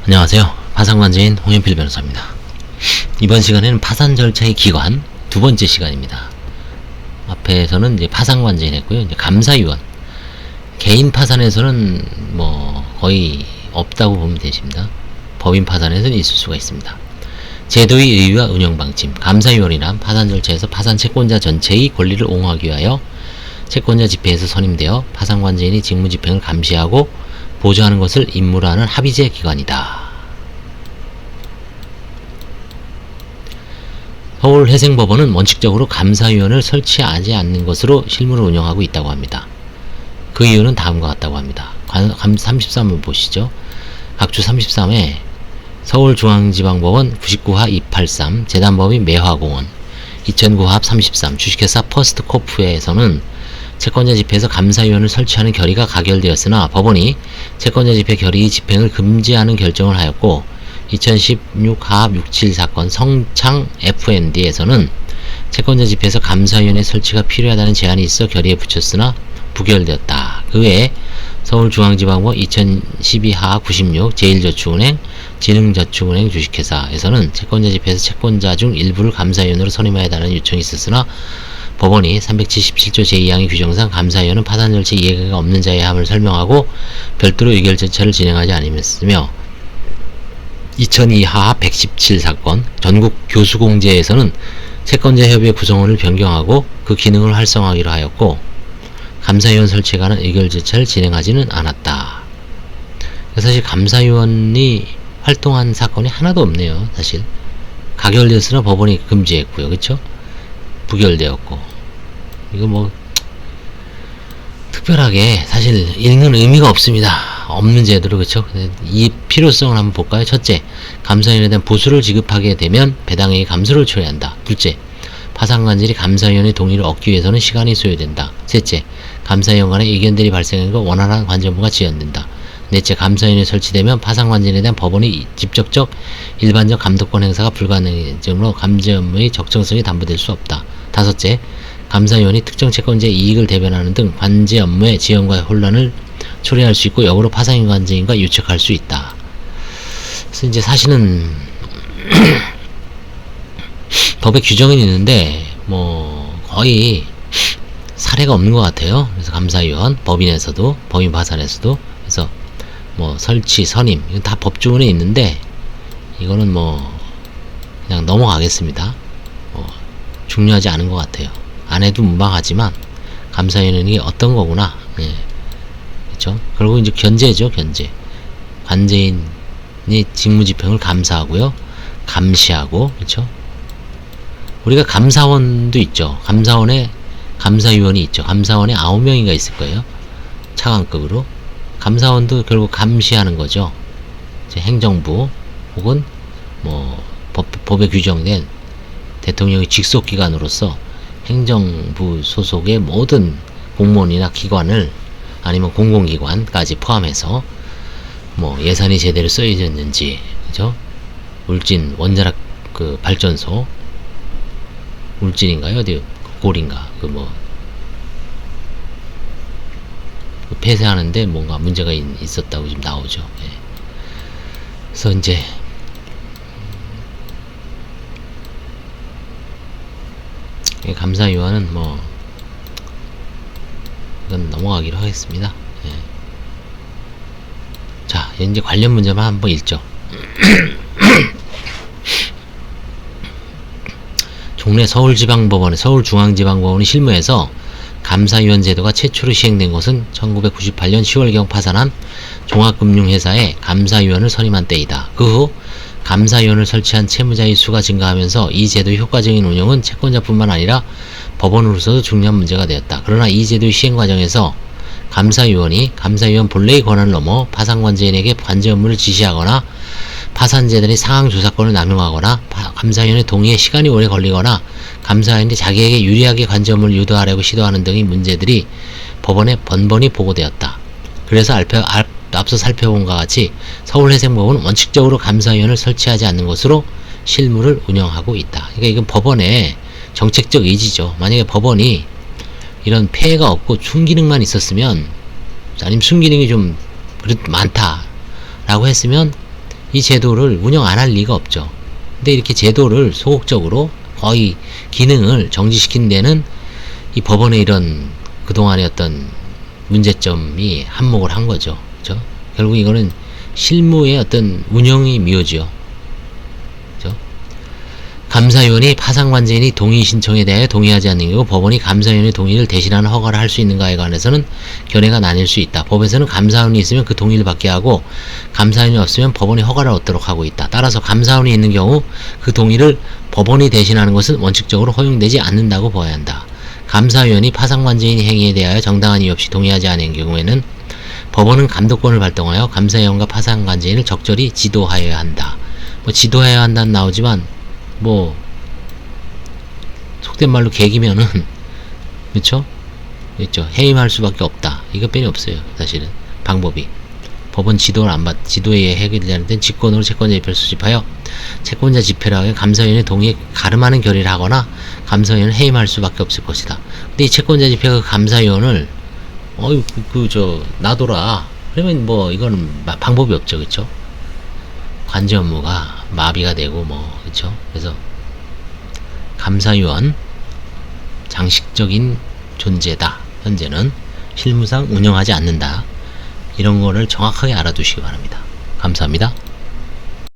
안녕하세요. 파산관제인 홍현필 변호사입니다. 이번 시간에는 파산 절차의 기관 두 번째 시간입니다. 앞에서는 이제 파산관제인 했고요. 이제 감사위원. 개인 파산에서는 뭐 거의 없다고 보면 되십니다. 법인 파산에서는 있을 수가 있습니다. 제도의 의의와 운영 방침. 감사위원이란 파산 절차에서 파산 채권자 전체의 권리를 옹호하기 위하여 채권자 집회에서 선임되어 파산관제인이 직무집행을 감시하고 보조하는 것을 임무로 하는 합의제 기관이다. 서울회생법원은 원칙적으로 감사위원을 설치하지 않는 것으로 실무를 운영하고 있다고 합니다. 그 이유는 다음과 같다고 합니다. 33을 보시죠. 각주 33에 서울중앙지방법원 99하 283 재단법인 매화공원 2009 합 33 주식회사 퍼스트코프에서는 채권자 집회에서 감사위원을 설치하는 결의가 가결되었으나 법원이 채권자 집회 결의 집행을 금지하는 결정을 하였고 2016 하합 67 사건 성창 FND에서는 채권자 집회에서 감사위원회 설치가 필요하다는 제안이 있어 결의에 붙였으나 부결되었다. 그 외에 서울중앙지방법 2012 하합 96 제1저축은행 진흥저축은행 주식회사에서는 채권자 집회에서 채권자 중 일부를 감사위원으로 선임해야 한다는 요청이 있었으나 법원이 377조 제2항의 규정상 감사위원은 파산 절차에 이해가 없는 자의 함을 설명하고 별도로 의결 절차를 진행하지 않으며 2002 하합 117 사건 전국 교수공제에서는 채권자 협의회 구성원을 변경하고 그 기능을 활성화하기로 하였고 감사위원 설치에 관한 의결 절차를 진행하지는 않았다. 사실 감사위원이 활동한 사건이 하나도 없네요. 사실 가결되었으나 법원이 금지했고요. 그쵸? 부결되었고 이거 뭐 특별하게 사실 읽는 의미가 없습니다. 없는 제도로. 그쵸? 이 필요성을 한번 볼까요? 첫째, 감사위원에 대한 보수를 지급하게 되면 배당액의 감소를 초래한다. 둘째, 파산관절이 감사위원의 동의를 얻기 위해서는 시간이 소요된다. 셋째, 감사위원 간의 의견들이 발생하고 원활한 관전부가 지연된다. 넷째, 감사위원이 설치되면 파산관절에 대한 법원의 직접적 일반적 감독권 행사가 불가능해지므로 감정의 적정성이 담보될 수 없다. 다섯째, 감사위원이 특정 채권자의 이익을 대변하는 등 관제 업무의 지연과 혼란을 초래할 수 있고 역으로 파산관제인과 유착할 수 있다. 그래서 이제 사실은 법에 규정은 있는데 뭐 거의 사례가 없는 것 같아요. 그래서 감사위원 법인에서도 법인 파산에서도 그래서 뭐 설치 선임 이건 다 법조문에 있는데 이거는 뭐 그냥 넘어가겠습니다. 중요하지 않은 것 같아요. 안 해도 무방하지만 감사위원은 이게 어떤 거구나. 예. 그렇죠? 그리고 이제 견제죠. 견제. 관제인이 직무집행을 감사하고요. 감시하고 그렇죠? 우리가 감사원도 있죠. 감사원에 감사위원이 있죠. 감사원에 9명인가 있을 거예요. 차관급으로. 감사원도 결국 감시하는 거죠. 이제 행정부 혹은 뭐 법에 규정된 대통령의 직속기관으로서 행정부 소속의 모든 공무원이나 기관을 아니면 공공기관까지 포함해서 뭐 예산이 제대로 쓰여졌는지, 그죠? 울진 원자력 그 발전소 울진인가요? 어디 골인가? 그 뭐 폐쇄하는데 뭔가 문제가 있었다고 지금 나오죠. 예. 그래서 이제 감사위원은 뭐 이건 넘어가기로 하겠습니다. 예. 자, 이제 관련 문제만 한번 읽죠. 종래 서울지방법원의 서울중앙지방법원의 실무에서 감사위원 제도가 최초로 시행된 것은 1998년 10월경 파산한 종합금융회사에 감사위원을 선임한 때이다. 그 후 감사위원을 설치한 채무자의 수가 증가하면서 이 제도의 효과적인 운영은 채권자뿐만 아니라 법원으로서도 중요한 문제가 되었다. 그러나 이 제도의 시행 과정에서 감사위원이 감사위원 본래의 권한을 넘어 파산관제인에게 관제 업무를 지시하거나 파산재단이 상황조사권을 남용하거나 감사위원의 동의에 시간이 오래 걸리거나 감사위원이 자기에게 유리하게 관제 업무를 유도하려고 시도하는 등의 문제들이 법원에 번번이 보고되었다. 그래서 앞서 살펴본 것과 같이 서울회생법원은 원칙적으로 감사위원을 설치하지 않는 것으로 실무를 운영하고 있다. 그러니까 이건 법원의 정책적 의지죠. 만약에 법원이 이런 폐해가 없고 순기능만 있었으면, 아니면 순기능이 좀 그래도 많다라고 했으면 이 제도를 운영 안 할 리가 없죠. 근데 이렇게 제도를 소극적으로 거의 기능을 정지시킨 데는 이 법원의 이런 그동안의 어떤 문제점이 한몫을 한 거죠. 그죠? 결국 이거는 실무의 어떤 운영이 미오지요. 그죠? 감사위원이 파산관제인이 동의 신청에 대하여 동의하지 않는 경우 법원이 감사위원의 동의를 대신하는 허가를 할 수 있는가에 관해서는 견해가 나뉠 수 있다. 법에서는 감사원이 있으면 그 동의를 받게 하고 감사원이 없으면 법원이 허가를 얻도록 하고 있다. 따라서 감사원이 있는 경우 그 동의를 법원이 대신하는 것은 원칙적으로 허용되지 않는다고 보아야 한다. 감사위원이 파산관제인 행위에 대하여 정당한 이유 없이 동의하지 않은 경우에는 법원은 감독권을 발동하여 감사위원과 파산관제인을 적절히 지도하여야 한다. 뭐 지도해야 한다는 나오지만 뭐 속된 말로 개기면은 그쵸? 있죠. 해임할 수밖에 없다. 이것뿐이 없어요. 사실은 방법이 법원 지도를 안 받, 지도에 해결되는 데는 직권으로 채권자 집회를 수집하여 채권자 집회를 하여 감사위원의 동의에 가름하는 결의를 하거나 감사위원을 해임할 수밖에 없을 것이다. 근데 이 채권자 집회가 그 감사위원을 놔둬라. 그러면 뭐 이거는 방법이 없죠. 그쵸? 관제 업무가 마비가 되고 뭐 그쵸? 그래서 감사위원 장식적인 존재다. 현재는 실무상 운영하지 않는다. 이런 거를 정확하게 알아두시기 바랍니다. 감사합니다.